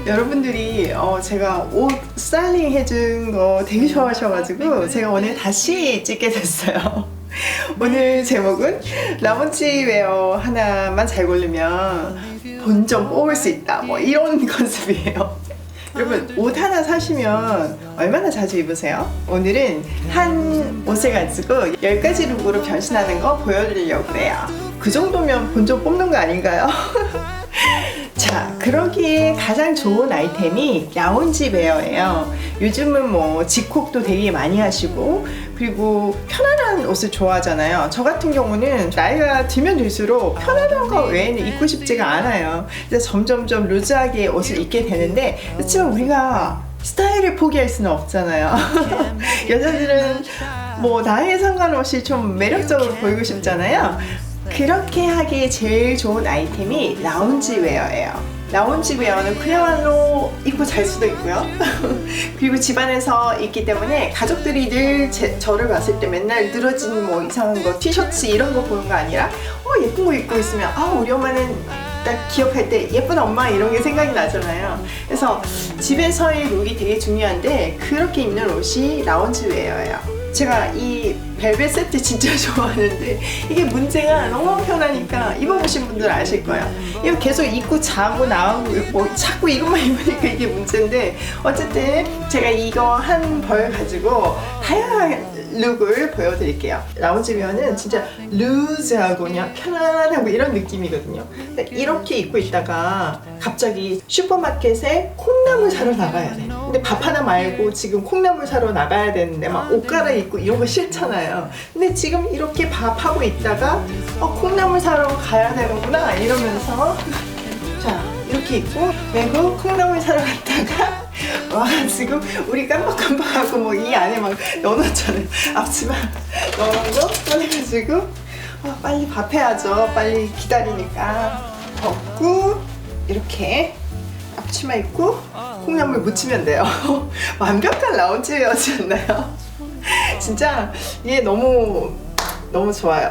여러분들이 제가 옷 스타일링 해준 거 되게 좋아하셔가지고 제가 오늘 다시 찍게 됐어요. 오늘 제목은 라운지 웨어 하나만 잘 고르면 본점 뽑을 수 있다, 뭐 이런 컨셉이에요. 여러분, 옷 하나 사시면 얼마나 자주 입으세요? 오늘은 한 옷을 가지고 10가지 룩으로 변신하는 거 보여드리려고 해요. 그 정도면 본점 뽑는 거 아닌가요? 자, 그러기에 가장 좋은 아이템이 라운지 웨어예요. 요즘은 뭐 집콕도 되게 많이 하시고, 그리고 편안한 옷을 좋아하잖아요. 저 같은 경우는 나이가 들면 들수록 편안한 거 외에는 입고 싶지가 않아요. 그래서 점점점 루즈하게 옷을 입게 되는데, 그렇지만 우리가 스타일을 포기할 수는 없잖아요. 여자들은 뭐 나이에 상관없이 좀 매력적으로 보이고 싶잖아요. 그렇게 하기에 제일 좋은 아이템이 라운지 웨어예요. 라운지 웨어는 그야말로 입고 잘 수도 있고요. 그리고 집안에서 있기 때문에 가족들이 늘 저를 봤을 때 맨날 늘어진 뭐 이상한 거, 티셔츠 이런 거 보는 거 아니라 예쁜 거 입고 있으면 우리 엄마는 딱 기억할 때 예쁜 엄마 이런 게 생각이 나잖아요. 그래서 집에서의 룩이 되게 중요한데 그렇게 입는 옷이 라운지 웨어예요. 제가 이 벨벳 세트 진짜 좋아하는데 이게 문제가 너무 편하니까 입어보신 분들 아실 거예요. 이거 계속 입고 자고 나오고 뭐 자꾸 이것만 입으니까 이게 문제인데, 어쨌든 제가 이거 한 벌 가지고 다양한 룩을 보여드릴게요. 라운지 웨어는 진짜 루즈하고 그냥 편안하고 이런 느낌이거든요. 근데 이렇게 입고 있다가 갑자기 슈퍼마켓에 콩나물 사러 나가야 돼. 근데 밥 하나 말고 지금 콩나물 사러 나가야 되는데 막 옷 갈아입고 이런 거 싫잖아요. 근데 지금 이렇게 밥하고 있다가 콩나물 사러 가야 되는구나 이러면서 자, 이렇게 입고 그리고 콩나물 사러 갔다가 와가지고 우리 깜빡깜빡하고 뭐 이 안에 막 넣어놨잖아요. 앞치마 넣어놓은 거 꺼내가지고 빨리 밥 해야죠. 빨리 기다리니까 벗고 이렇게 앞치마 입고 콩나물 묻히면 돼요. 완벽한 라운지 웨어지 않나요? 진짜 이게 너무 좋아요.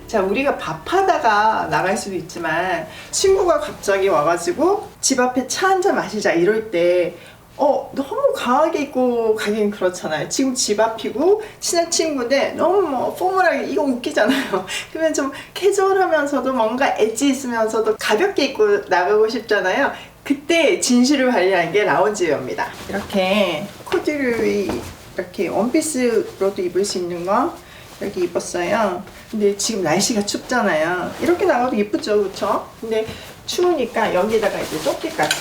자, 우리가 밥하다가 나갈 수도 있지만 친구가 갑자기 와가지고 집 앞에 차 한잔 마시자 이럴 때 너무 강하게 입고 가긴 그렇잖아요. 지금 집 앞이고 친한 친구인데 너무 뭐 포멀하게 이거 웃기잖아요. 그러면 좀 캐주얼하면서도 뭔가 엣지 있으면서도 가볍게 입고 나가고 싶잖아요. 그때 진실을 발휘하는 게 라운지 웨어입니다. 이렇게 코듀로이 이렇게 원피스로도 입을 수 있는 거 이렇게 입었어요. 근데 지금 날씨가 춥잖아요. 이렇게 나가도 예쁘죠, 그쵸? 근데 추우니까 여기다가 이제 조끼까지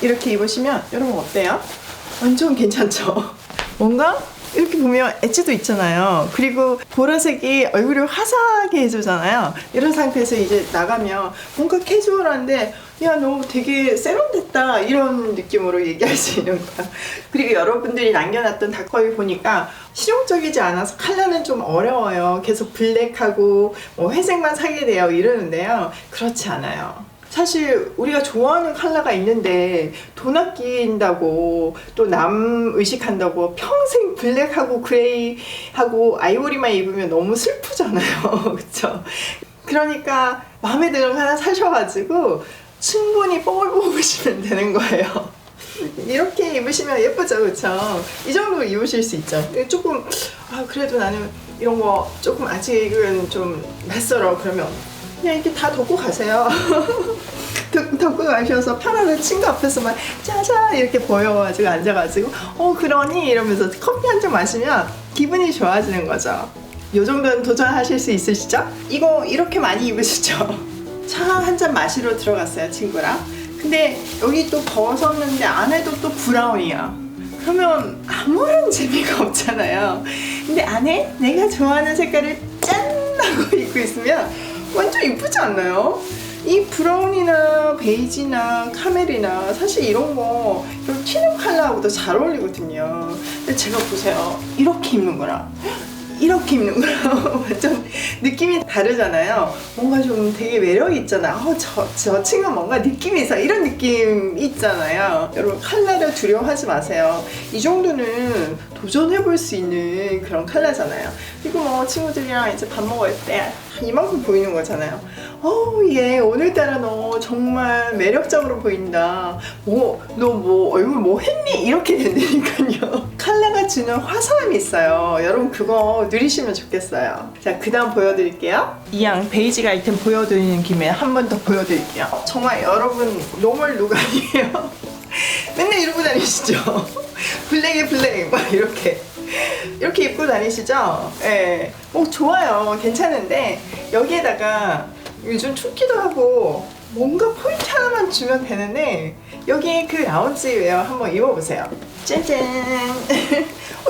이렇게 입으시면 여러분 어때요? 완전 괜찮죠? 뭔가 이렇게 보면 엣지도 있잖아요. 그리고 보라색이 얼굴을 화사하게 해주잖아요. 이런 상태에서 이제 나가면 뭔가 캐주얼한데 야, 너 되게 세련됐다 이런 느낌으로 얘기할 수 있는 거야. 그리고 여러분들이 남겨놨던 닷거위 보니까 실용적이지 않아서 컬러는 좀 어려워요. 계속 블랙하고 뭐 회색만 사게 돼요 이러는데요. 그렇지 않아요. 사실 우리가 좋아하는 컬러가 있는데 돈 아낀다고 또 남 의식한다고 평생 블랙하고 그레이하고 아이보리만 입으면 너무 슬프잖아요. 그쵸? 그러니까 마음에 드는 거 하나 사셔가지고 충분히 뽕을 뽑으시면 되는 거예요. 이렇게 입으시면 예쁘죠, 그쵸? 이 정도 입으실 수 있죠. 조금 그래도 나는 이런 거 조금 아직은 좀 낯설어 그러면 그냥 이렇게 다 덮고 가세요. 덮고 가셔서 편안한 친구 앞에서 막 짜잔 이렇게 보여가지고 앉아가지고 그러니 이러면서 커피 한 잔 마시면 기분이 좋아지는 거죠. 요 정도는 도전하실 수 있으시죠? 이거 이렇게 많이 입으시죠? 차 한 잔 마시러 들어갔어요, 친구랑. 근데 여기 또 벗었는데 안에도 또 브라운이야. 그러면 아무런 재미가 없잖아요. 근데 안에 내가 좋아하는 색깔을 짠 하고 입고 있으면 완전 이쁘지 않나요? 이 브라운이나 베이지나 카멜이나 사실 이런 거 튀는 컬러하고도 잘 어울리거든요. 근데 제가 보세요. 이렇게 입는 거랑 이렇게 입는 거랑 완전 느낌이 다르잖아요. 뭔가 좀 되게 매력이 있잖아요. 저 친구 뭔가 느낌이 있어. 이런 느낌 있잖아요. 여러분 컬러를 두려워하지 마세요. 이 정도는 도전해볼 수 있는 그런 컬러잖아요. 그리고 뭐 친구들이랑 이제 밥 먹을 때 이만큼 보이는 거잖아요. 얘 오늘따라 너 정말 매력적으로 보인다. 너 얼굴 뭐 했니? 이렇게 된다니까요. 컬러가 주는 화사함이 있어요. 여러분 그거 누리시면 좋겠어요. 자, 그 다음 보여드릴게요. 이왕 베이지 아이템 보여드리는 김에 한 번 더 보여드릴게요. 정말 여러분 노멀 룩 아니에요? 맨날 이러고 다니시죠? 블랙에 블랙 막 이렇게 입고 다니시죠? 예. 좋아요. 괜찮은데 여기에다가 요즘 춥기도 하고 뭔가 포인트 하나만 주면 되는데 여기 그 라운지 웨어 한번 입어보세요. 짠짠.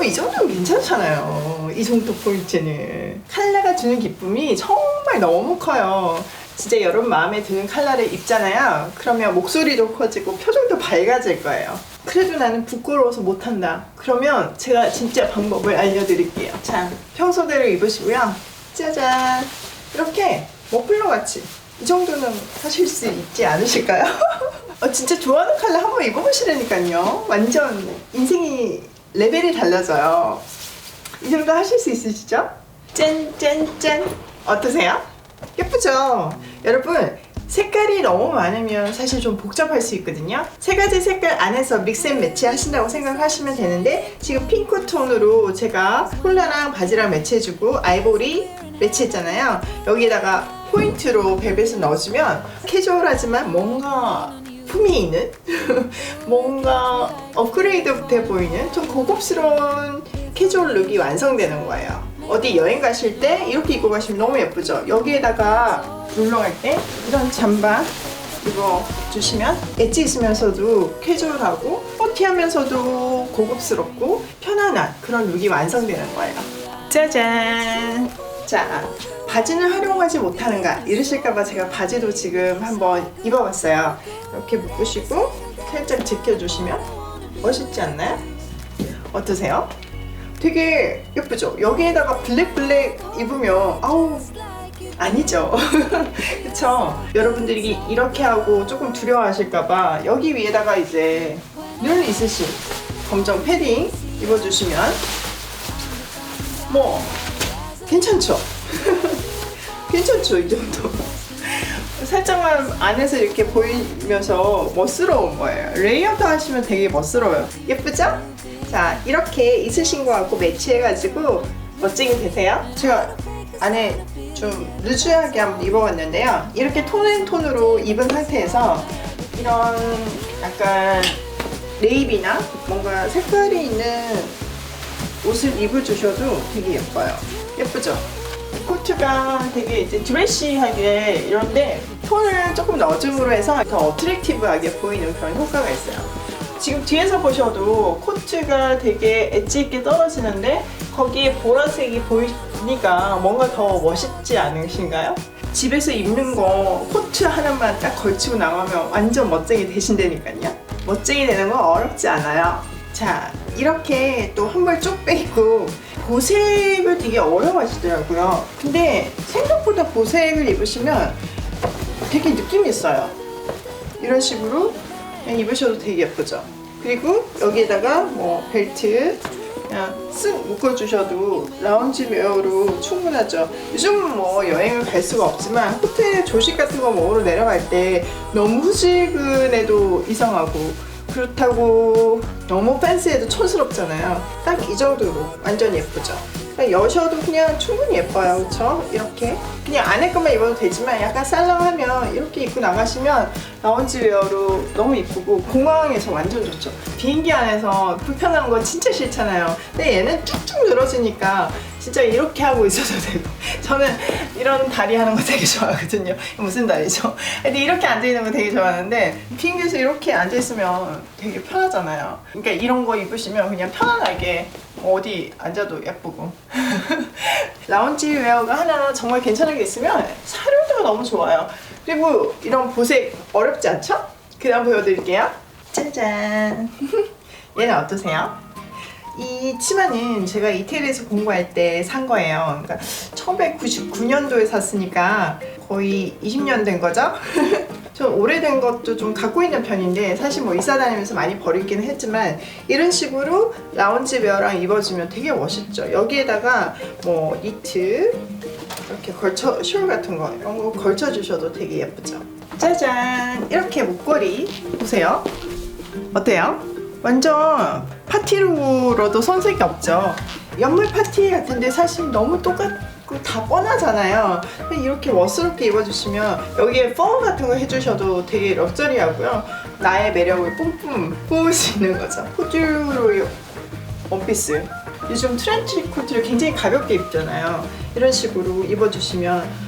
이 정도면 괜찮잖아요. 이 정도 포인트는. 컬러가 주는 기쁨이 정말 너무 커요. 진짜 여러분 마음에 드는 컬러를 입잖아요. 그러면 목소리도 커지고 표정도 밝아질 거예요. 그래도 나는 부끄러워서 못한다. 그러면 제가 진짜 방법을 알려드릴게요. 자, 평소대로 입으시고요. 짜잔. 이렇게 머플러 같이 이 정도는 하실 수 있지 않으실까요? 진짜 좋아하는 컬러 한번 입어보시라니까요. 완전 인생이 레벨이 달라져요. 이 정도 하실 수 있으시죠? 짠짠짠. 어떠세요? 예쁘죠? 여러분 색깔이 너무 많으면 사실 좀 복잡할 수 있거든요. 세 가지 색깔 안에서 믹스앤 매치 하신다고 생각하시면 되는데 지금 핑크 톤으로 제가 콜라랑 바지랑 매치해주고 아이보리 매치했잖아요. 여기에다가 포인트로 벨벳을 넣어주면 캐주얼하지만 뭔가 품이 있는 뭔가 업그레이드 돼 보이는 좀 고급스러운 캐주얼 룩이 완성되는 거예요. 어디 여행 가실 때 이렇게 입고 가시면 너무 예쁘죠? 여기에다가 놀러 갈 때 이런 잠바 입어주시면 엣지 있으면서도 캐주얼하고 스포티하면서도 고급스럽고 편안한 그런 룩이 완성되는 거예요. 짜잔! 자, 바지는 활용하지 못하는가 이러실까봐 제가 바지도 지금 한번 입어봤어요. 이렇게 묶으시고 살짝 제껴주시면 멋있지 않나요? 어떠세요? 되게 예쁘죠? 여기에다가 블랙 입으면 아니죠. 그쵸? 여러분들이 이렇게 하고 조금 두려워하실까봐 여기 위에다가 이제 늘 있으신 검정 패딩 입어주시면 뭐 괜찮죠? 괜찮죠? 이 정도 살짝만 안에서 이렇게 보이면서 멋스러운 거예요. 레이어드 하시면 되게 멋스러워요. 예쁘죠? 자, 이렇게 있으신 거하고 매치해가지고 멋지게 되세요. 제가 안에 좀 루즈하게 한번 입어봤는데요. 이렇게 톤앤톤으로 입은 상태에서 이런 약간 네이비나 뭔가 색깔이 있는 옷을 입어주셔도 되게 예뻐요. 예쁘죠? 코트가 되게 이제 드레시하게 이런데 톤을 조금 넣어줌으로 해서 더 어트랙티브하게 보이는 그런 효과가 있어요. 지금 뒤에서 보셔도 코트가 되게 엣지 있게 떨어지는데 거기에 보라색이 보이니까 뭔가 더 멋있지 않으신가요? 집에서 입는 거 코트 하나만 딱 걸치고 나가면 완전 멋쟁이 되신다니까요. 멋쟁이 되는 건 어렵지 않아요. 자, 이렇게 또 한 벌 쭉 빼입고 보색을 되게 어려워하시더라고요. 근데 생각보다 보색을 입으시면 되게 느낌이 있어요. 이런 식으로 그냥 입으셔도 되게 예쁘죠. 그리고 여기에다가 뭐 벨트 그냥 쓱 묶어주셔도 라운지 웨어로 충분하죠. 요즘은 뭐 여행을 갈 수가 없지만 호텔 조식 같은 거 먹으러 내려갈 때 너무 후지근해도 이상하고 그렇다고 너무 팬시해도 촌스럽잖아요. 딱 이 정도로 완전 예쁘죠. 여셔도 그냥 충분히 예뻐요. 그쵸? 이렇게 그냥 안에 것만 입어도 되지만 약간 살랑하면 이렇게 입고 나가시면 라운지 웨어로 너무 이쁘고 공항에서 완전 좋죠. 비행기 안에서 불편한 거 진짜 싫잖아요. 근데 얘는 쭉쭉 늘어지니까 진짜 이렇게 하고 있어도 되고 저는 이런 다리 하는 거 되게 좋아하거든요. 무슨 다리죠? 근데 이렇게 앉아있는 거 되게 좋아하는데 비행기에서 이렇게 앉아있으면 되게 편하잖아요. 그러니까 이런 거 입으시면 그냥 편안하게 어디 앉아도 예쁘고 라운지 웨어가 하나 정말 괜찮은 게 있으면 사료도가 너무 좋아요. 그리고 이런 보색 어렵지 않죠? 그 다음 보여드릴게요. 짠짠. 얘는 어떠세요? 이 치마는 제가 이태리에서 공부할 때 산 거예요. 그러니까 1999년도에 샀으니까 거의 20년 된 거죠? 좀 오래된 것도 좀 갖고 있는 편인데 사실 뭐 이사 다니면서 많이 버리긴 했지만 이런 식으로 라운지 웨어랑 입어주면 되게 멋있죠. 여기에다가 뭐 니트 이렇게 걸쳐, 숄 같은 거 이런 거 걸쳐주셔도 되게 예쁘죠. 짜잔! 이렇게 목걸이 보세요. 어때요? 완전 파티룩으로도 손색이 없죠. 연말 파티 같은데 사실 너무 똑같고 다 뻔하잖아요. 이렇게 멋스럽게 입어주시면 여기에 펄 같은 거 해주셔도 되게 럭셔리하고요. 나의 매력을 뿜뿜 뿜을 수 있는 거죠. 코듀로이 원피스. 요즘 트렌치 코트를 굉장히 가볍게 입잖아요. 이런 식으로 입어주시면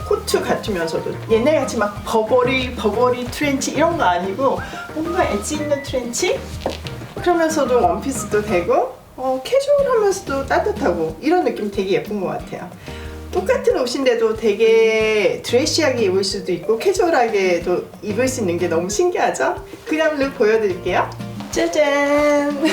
코트 같으면서도 옛날같이 막 버버리 트렌치 이런 거 아니고 뭔가 엣지 있는 트렌치? 그러면서도 원피스도 되고 캐주얼하면서도 따뜻하고 이런 느낌 되게 예쁜 것 같아요. 똑같은 옷인데도 되게 드레시하게 입을 수도 있고 캐주얼하게도 입을 수 있는 게 너무 신기하죠? 그냥 룩 보여드릴게요. 짜잔!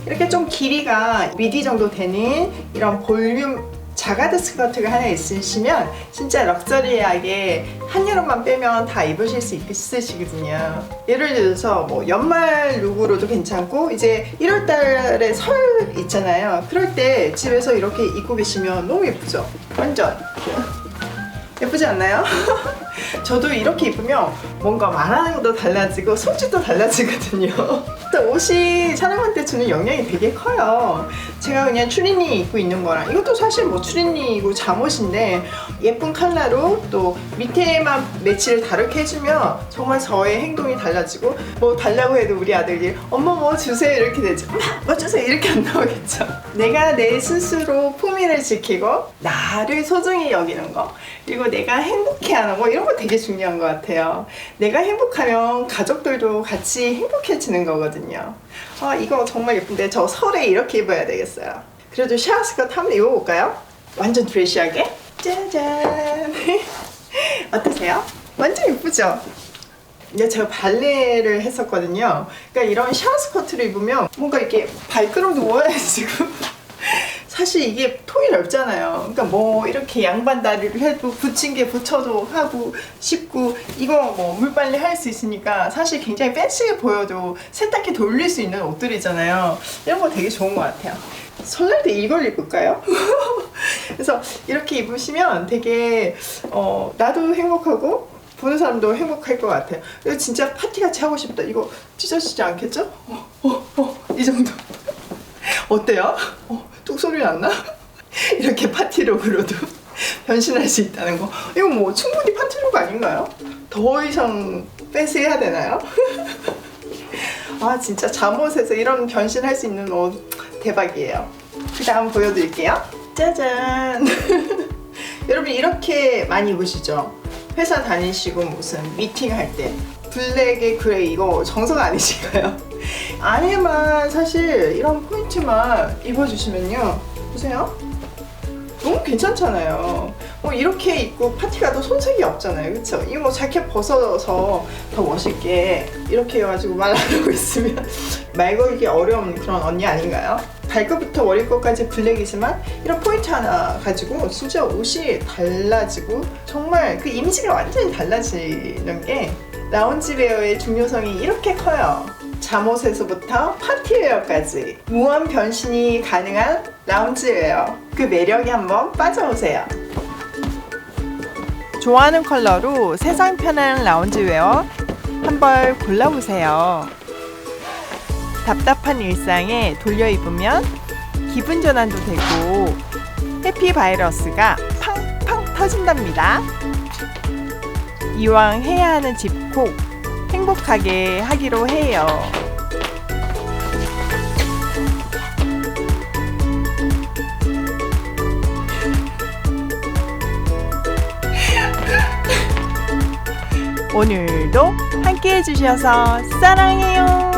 이렇게 좀 길이가 미디 정도 되는 이런 볼륨 자가드 스커트가 하나 있으시면 진짜 럭셔리하게 한여름만 빼면 다 입으실 수 있으시거든요. 예를 들어서 뭐 연말 룩으로도 괜찮고 이제 1월달에 설 있잖아요. 그럴 때 집에서 이렇게 입고 계시면 너무 예쁘죠? 완전 예쁘지 않나요? 저도 이렇게 입으면 뭔가 말하는 것도 달라지고 손짓도 달라지거든요. 옷이 사람한테 주는 영향이 되게 커요. 제가 그냥 추리닝 입고 있는 거랑 이것도 사실 뭐 추리닝이고 잠옷인데 예쁜 컬러로 또 밑에만 매치를 다르게 해주면 정말 저의 행동이 달라지고 뭐 달라고 해도 우리 아들이 엄마 뭐 주세요 이렇게 되죠. 뭐 주세요 이렇게 안 나오겠죠. 내가 내 스스로 품위를 지키고 나를 소중히 여기는 거 그리고 내가 행복해하는 거 이런 거 되게 중요한 것 같아요. 내가 행복하면 가족들도 같이 행복해지는 거거든요. 이거 정말 예쁜데 저 설에 이렇게 입어야 되겠어요. 그래도 샤워 스커트 한번 입어볼까요? 완전 드레시하게 짜잔. 어떠세요? 완전 예쁘죠? 근데 제가 발레를 했었거든요. 그러니까 이런 샤워 스커트를 입으면 뭔가 이렇게 발가락 누워야지고 사실 이게 통이 넓잖아요. 그러니까 뭐 이렇게 양반 다리를 해도 붙인 게 붙여도 하고 씹고 이거 뭐 물빨래 할 수 있으니까 사실 굉장히 팬시해 보여도 세탁기 돌릴 수 있는 옷들이잖아요. 이런 거 되게 좋은 것 같아요. 설날 때 이걸 입을까요? 그래서 이렇게 입으시면 되게 나도 행복하고 보는 사람도 행복할 것 같아요. 이거 진짜 파티같이 하고 싶다. 이거 찢어지지 않겠죠? 이 정도. 어때요? 뚝 소리 났나? 이렇게 파티룩으로도 변신할 수 있다는 거. 이거 뭐 충분히 파티룩 아닌가요? 더 이상 팬시해야 되나요? 진짜 잠옷에서 이런 변신할 수 있는 옷 대박이에요. 그 다음 보여드릴게요. 짜잔. 여러분 이렇게 많이 입으시죠? 회사 다니시고 무슨 미팅 할 때 블랙에 그레이 이거 정석 아니신가요? 안에만 사실 이런 포인트만 입어주시면요 보세요 너무 괜찮잖아요. 이렇게 입고 파티 가도 손색이 없잖아요. 그쵸? 이거 뭐 자켓 벗어서 더 멋있게 이렇게 해가지고 말하고 있으면 말 걸기 어려운 그런 언니 아닌가요? 발끝부터 머리끝까지 블랙이지만 이런 포인트 하나 가지고 진짜 옷이 달라지고 정말 그 이미지가 완전히 달라지는 게 라운지웨어의 중요성이 이렇게 커요. 잠옷에서부터 파티웨어까지 무한 변신이 가능한 라운지웨어 그 매력에 한번 빠져보세요. 좋아하는 컬러로 세상 편한 라운지웨어 한벌 골라보세요. 답답한 일상에 돌려 입으면 기분 전환도 되고 해피 바이러스가 팡팡 터진답니다. 이왕 해야 하는 집콕 행복하게 하기로 해요. 오늘도 함께 해주셔서 사랑해요.